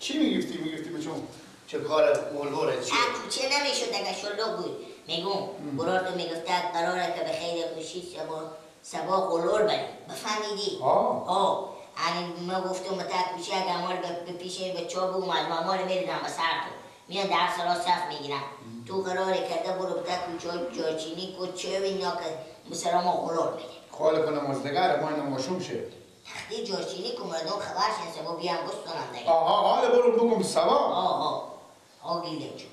چی میگفتی بچون؟ چه کار قلوره چیه؟ کوچه نمیشد اگه شلوغ بود. میگم برات میگفته قراره که به خیر خوشی سبا قلور بریم. بفهمیدی؟ آه. یعنی ما گفتم تا کوچه اگه ما به پیش به چا بگم از ماما رو میریدم به سر تو. میان در سرا صف میگیرم. تو قراره کرده برو به کوچه جارچینی کوچه و اینا که مثلا ما قلور میدیم. خاله کنم مزدگره ما اینا ماشوم شه. تختی جارچینی که مردم خبرشن سبا بیان بستانم دیگه. حالا برو بگم سبا. گیلم جون.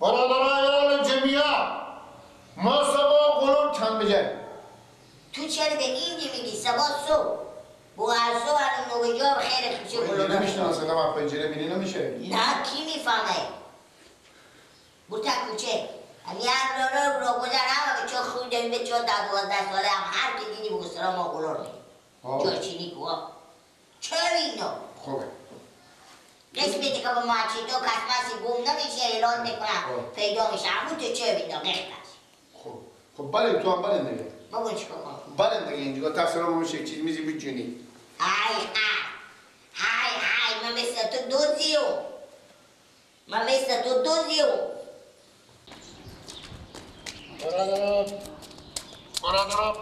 برادرای جمعیه ما سبا قلوب چند بجه؟ تو چرا به اینجی میگی سبا صبح با عرصو هرم نوجا خیر خوشی قلوب پنجره میشناسه نه پنجره بینی نمیشه نه کی میفهمه بوتا کوچه همیان رو گذر همه به چه خود داریم به چه 10-12 ساله هم هر که دیدی بگو سلام ما قلور میگی جارچینی کوا چه اینا خوبه قسمتی که با ماچی تو کسمسی گم نمیشه اعلان میکنم پیدا میشه همون تو چه بیدا نختش خب بله تو هم بله نگه بگو چی کنم بله نگه اینجا تا سلام همون یک چیز میزی بجونی های من مثل تو دوزیو برادرم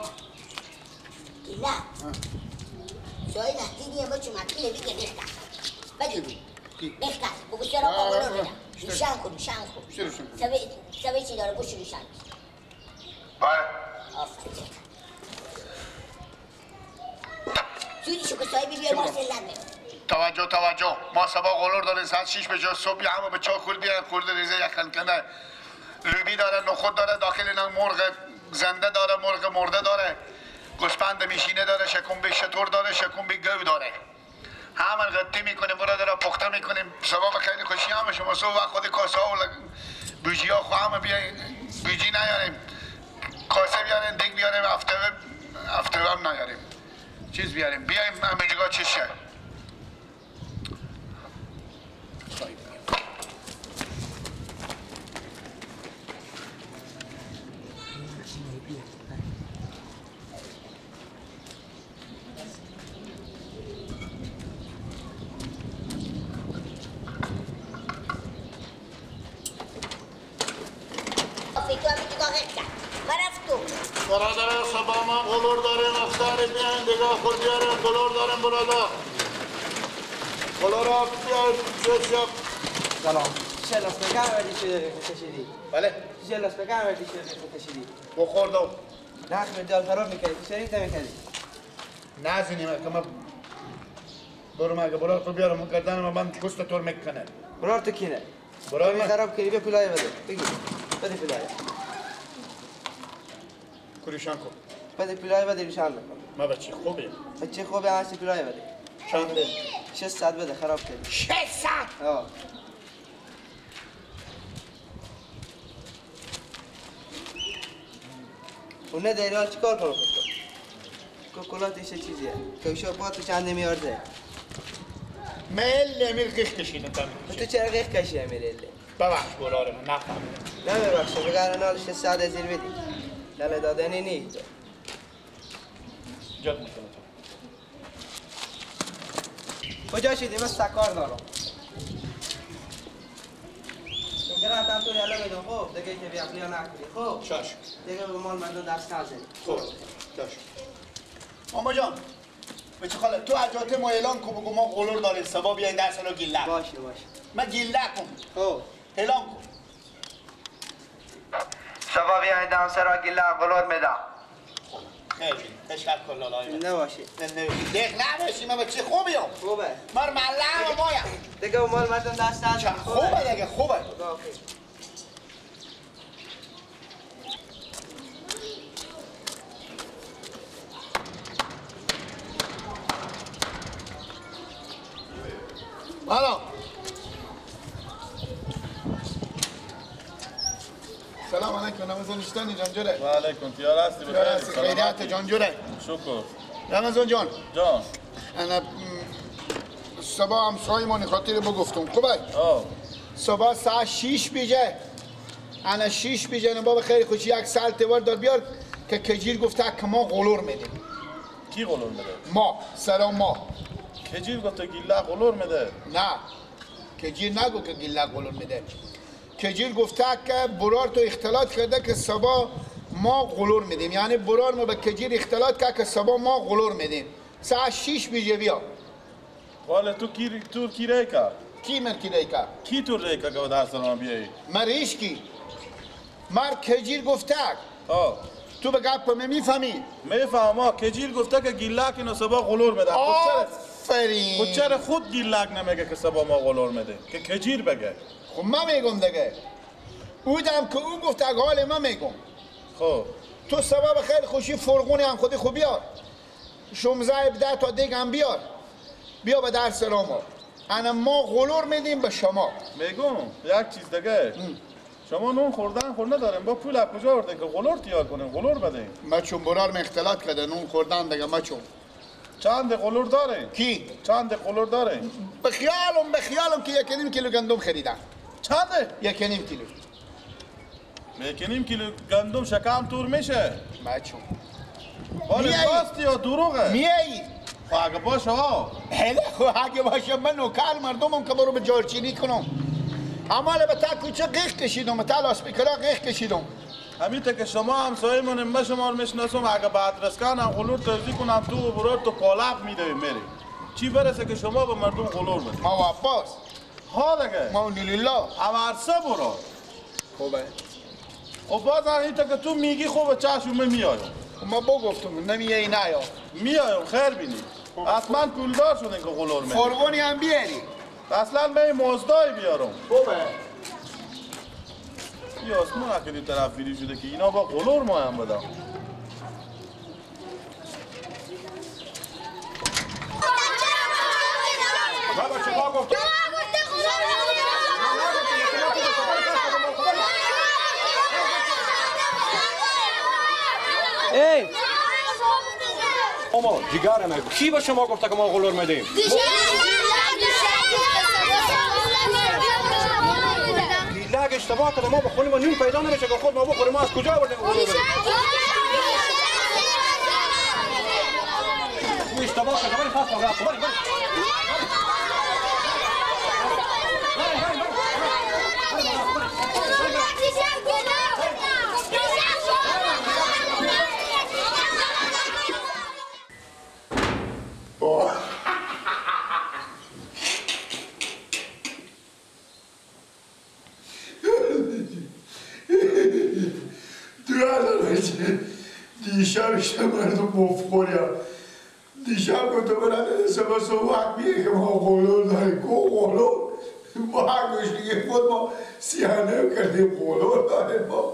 گیلا شایی نهدیدی هم بچه مکیله بگه نختش بگی نختش بگو چرا ما قلور میدم روشن کن سوی چی داره بوش روشن آفرین زودی شو که صاحبی بیار ما سلن میرم توجه ما سبا قلور داره ساعت 6 به جا صبح همه به چا خول بیان خورده ریزه یخن کنه لوبی داره نخود داره داخل اینا مرغ زنده داره مرغ مرده داره گوسفند میشینه داره شکم شتر داره شکم گو داره همه غطی میکنیم برادر پخته میکنیم سبا خیلی خوشی همه شما صبح خود کاسه ها و بوجی ها خواهم بیاین بوجی نیاریم کاسه بیاریم دیگ بیاریم هفته هم نیاریم چیز بیاریم بیایم همه جگاه چیز شه برادر سبا ما قلور داریم اختار بیاین دیگه خود بیاریم قلور داریم برادر قلور ها بیاین سلام چه لاسپکر وردی شده کشیدی؟ بله چه لاسپکر وردی شده کشیدی؟ بخوردم نخمه دال خراب میکردی شریف نمیکردی؟ نزینیم که ما برو مگه برار تو بیارم گردن من گوست طور میکنه برار تو کینه؟ برار من خراب کردی بیا پولای بده بگی بده پولای کریشان کن بده پولای بده روشن بکن ما بچه خوبیم بچه خوبی هستی پولای بده چند بده؟ 600 بده خراب کردی 600 آه اونه دیرال چیکار کنم کوکولاتش چیزیه که پا تو چند نمیارده میل نمیل قیخ کشیدم تو چرا قیخ کشیه میلیله ببخش براره من نفهمیدم نه ببخشه بگرن حال 600 از زیر بدی دل دادنی نیست جد میکنم کجا شدی؟ من سکار دارم گرفت هم تو یالا میدون خوب دیگه که بیا پلیا نکنی خوب چاش دیگه به مال مردم دست نزنی خوب چاش ماما جان بچه خاله تو حجاته ما اعلان کن بگو ما قلور داریم سبا بیاین در سالو گیله باشه من گیله کن خوب اعلان کن سبا بیاین دم سرا گیله قلور میدم خیلی تشکر لالای من نباشه دیگه نباشی من بچه خوبیم خوبه مر ملعب و مایم دیگه به مال مردم دست نزنی خوبه دیگه خوبه بالا سلام علیکم رمضان اشتانی جان جوره و علیکم تیار هستی بخیر خیریت جان جوره شکر رمضان جان انا صبح همسای ما خاطر بگفتم خوبه صبح ساعت 6 بیجه انا 6 بیجه بابا خیلی خوشی یک سال تور دار بیار که کجیر گفته که ما قلور میدیم کی قلور میده؟ ما سلام ما کجیر گفته گیلا قلور میده. نه کجیر نگو که گیلا قلور میده. کجیر گفته که برار تو اختلاط کرده که سبا ما قلور میدیم، یعنی برار ما به کجیر اختلاط کرده که سبا ما قلور میدیم. ساعت 6 بیجه بیا. والا تو کی ریکا؟ کی من کی ریکا؟ کی تو ریکا که در سلام بیایی؟ مریش کی؟ مر کجیر گفته. آه. تو به گپ میفهمی؟ میفهمم. کجیر گفته که گیلا که سبا قلور میده. آفرین. خود چرا خود گیلاک نمیگه که سبا ما قلور میده؟ که کجیر بگه. خب من میگم دیگه. اودم که او گفته حال من میگم. خب تو سبب خیلی خوشی فرغونی هم خودی خوب بیار. 16 تا دیگه هم بیار. بیا به در سلام ها. انا ما غلور میدیم به شما. میگم یک چیز دیگه. شما نون خوردن نداریم. با پول از کجا آوردین که غلور تیار کنیم؟ غلور بدین. ما چون برار می اختلاط کرده نون خوردن دیگه ما چون. چند غلور دارین؟ کی؟ چند غلور دارین؟ بخیالم که 1.5 کیلو گندم خریدم. چنده؟ 1.5 کیلو. 1.5 کیلو گندم شکم تور میشه. ما چون. ولی راستی یا دروغه؟ میایی. خب اگه باشه ها. هله خب اگه باشه من نوکر مردمم که برو به جارچینی کنم. اما البته کوچه قیخ کشیدم، تا لاسپیکرها قیخ کشیدم. همیته که شما همسایه منم من شما رو میشناسم، اگه بعد رسکان هم غلور توزیع کنم تو و برات تو پالاب میدویم میری. چی برسه که شما به مردم غلور بدید؟ ما واپس. ها دیگه. ما لیلا. اما عرصه برو. خوبه. خب باز همیته که تو میگی خوبه چشم من میایم. ما گفتم نمیایی نه یا. میایم خیر بینی. اصلا پولدار شدین که غلور میدید. فرغونی هم بیاری. اصلا من مزدای بیارم. خوبه. یا اسمون اکیدی طرف بیری شده که اینا با غلور ما هم بدم. بابا شما گفتم. ای ماما جیگرم بگو کی به شما گفته که ما غلور میدیم؟ دیلگ اشتباه کرده ما بخوریم و نون پیدا نمیشه که خود ما بخوریم. ما از کجا آوردیم غلور بدیم؟ او اشتباه کرده ولی پس رفت. دیشب مردم مفخوریم. دیشب که تو برده سبا صبح میگه که ما غلور داریم. غلور ما هر گوشتگی خود ما سیانه کردیم غلور داریم ما.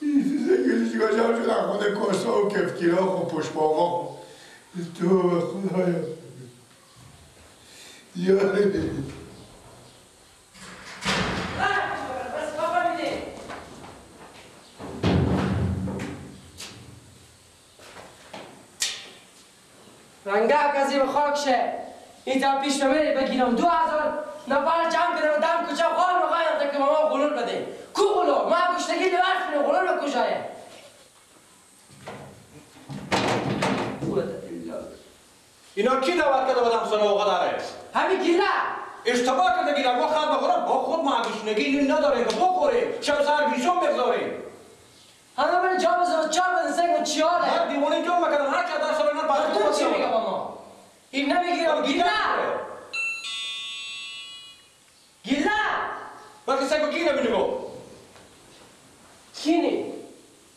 این زنگیلی چیکار جمع شدن خود کاسا و کفکیرا و پشماغا. تو خدایا یاره رنگه کسی به خاک شه این تا پیش بمیری بگیرم 2000 نفر جمع کردم دم کجا خواهر مخواهیم که ما غلور بدیم. کو غلور؟ ما گوشتگی لیورش کنیم غلور به کجایه؟ اینا کی دعوت کرده بدم سر اوقا داره؟ همین گیله اشتباه کرده گیره ما خواهد بخورم با خود ما گوشنگی نداره که بخوریم شب سر بیشون بگذاریم. همه من جا بزن چا بزن سنگ و چیاله من دیوانی جا مکردم هر چه در سر اینا باید تو چی میگه با ما؟ این نمیگیرم گیله گیله بلکه سنگو کی نبینیگو کینی؟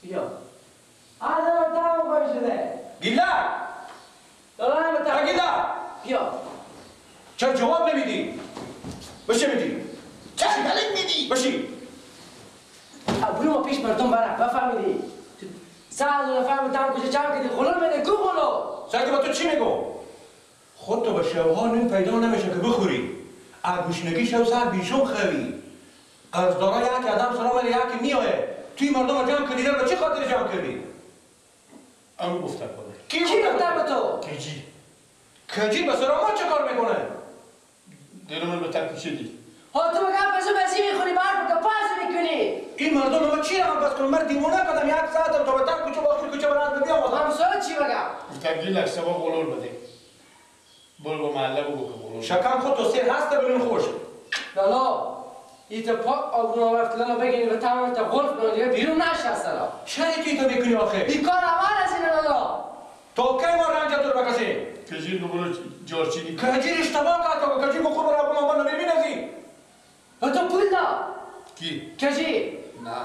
بیا آدم دارم باید شده گیله دارم بتایم گیله بیا چرا جواب نمیدی؟ بشه میدی؟ چه کلیم میدی؟ بشی برو ما پیش مردم برم بفهمیدی؟ 100 نفر بودم کجا جمع کردی غلور میده کو غلور؟ سنگو با تو چی میگو؟ خود تو به شبها نون پیدا نمیشه که بخوری گوشنگی شب سر بیشون خوی قرضدارا یکی آدم سلام علیه یکی میایه توی مردم جمع کردی در به چه خاطر جمع کردی؟ امو گفتن کنه کی گفتن به تو؟ کجی کجی به سر ما چه کار میکنه؟ دیرو من به تک شدی ها تو بگم پسو بزی میخوری بار بگم پاس میکنی این مردم ما چی رقم بس کنم؟ مرد دیوانه کردم 1 ساعت تا به تک کچه باخر کچه برات بیام همسایه چی بگم؟ گفتم گیلک سبا قلور بده برو با محله بگو که قلور شکم خود تو سیر هسته ببین خوش لالا ایتا پاک آبون آورد لالا بگیری و تمام تا غلف کنه دیگه بیرون نشه اصلا چرا کی تو میکنی آخه؟ این کار اول از اینه لالا تو کی ما رنجا تو بکشی؟ کجیر برو جارچینی کجیر اشتباه کرد کجیر بخور برای ابو ما نمیبینه زی و تو پول دا کی؟ کجی نه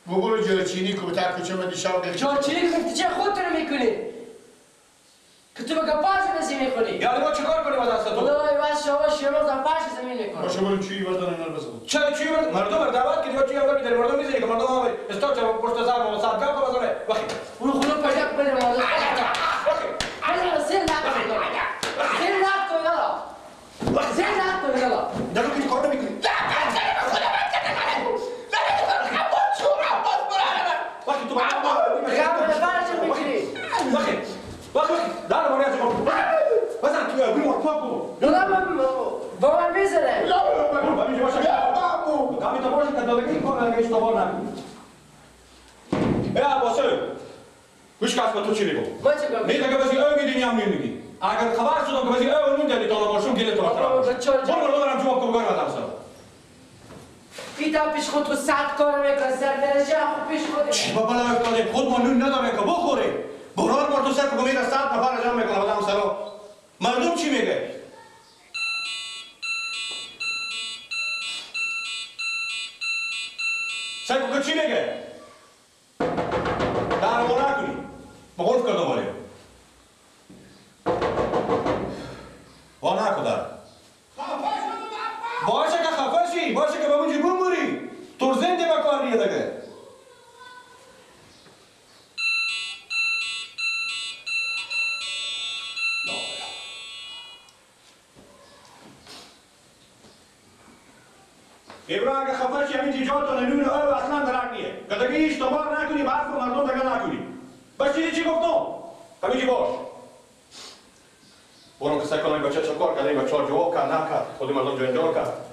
برو جارچینی که بتر کچه من دیشب بگی جارچینی که چه خودتون میکنی که تو بگه پاش بزی میکنی یعنی ما چیکار کنیم از دست تو؟ خدای بس شما شما در پاش زمین میکنی باشه برو چویی بردن اینا رو بزن چرا چی برد؟ مردم رو دعوت کردی و چی اول میداری مردم میزنی که مردم هم استاد چه پشت سر ما ساعت کار کنه بزنه وقتی اون خلو پجاک بده مادر بده سر نکن سر نکن یالا سر نکن یالا دلو که کار نمیکنی وقتی تو فرش میکنی وقتی دارم ماریات شما بزن تو بیمار پاک کن لالا با من بزنه بابی باشه کامی تو باشه که دادگی کنه اگه اشتباه نکنی عباسه گوش کس به تو چی میگم ما چه کنم میگه که بازی او میدونی هم نمیگی اگر خبر شدم که بازی او نمیدونی تا نباشم گله تو برو برو دارم جواب کنم بگم ازم سر ایتا پیش خود تو 100 کار میکنه سر درجه خود پیش خود چی بابا افتاده خود ما نون نداره که بخوره برار بار تو سر که میره 100 نفر جمع میکنه آدم سر مردم چی میگه سر که چی میگه در ما نکنی با غلف کردم ولی وا نکن در باشه که خفه شی باشه که بابونجی بموری تو زنده با کار نیه دیگه ابراهیم اگه خفه شی همین جیجات و نون او اصلا درک نیه که دیگه اشتباه نکنی به حرف مردم دیگه نکنی بس چی گفتم همینجی باش برو که سکنم این بچه چه کار کرده این بچه ها جواب کرد نکرد خودی مردم جنجال کرد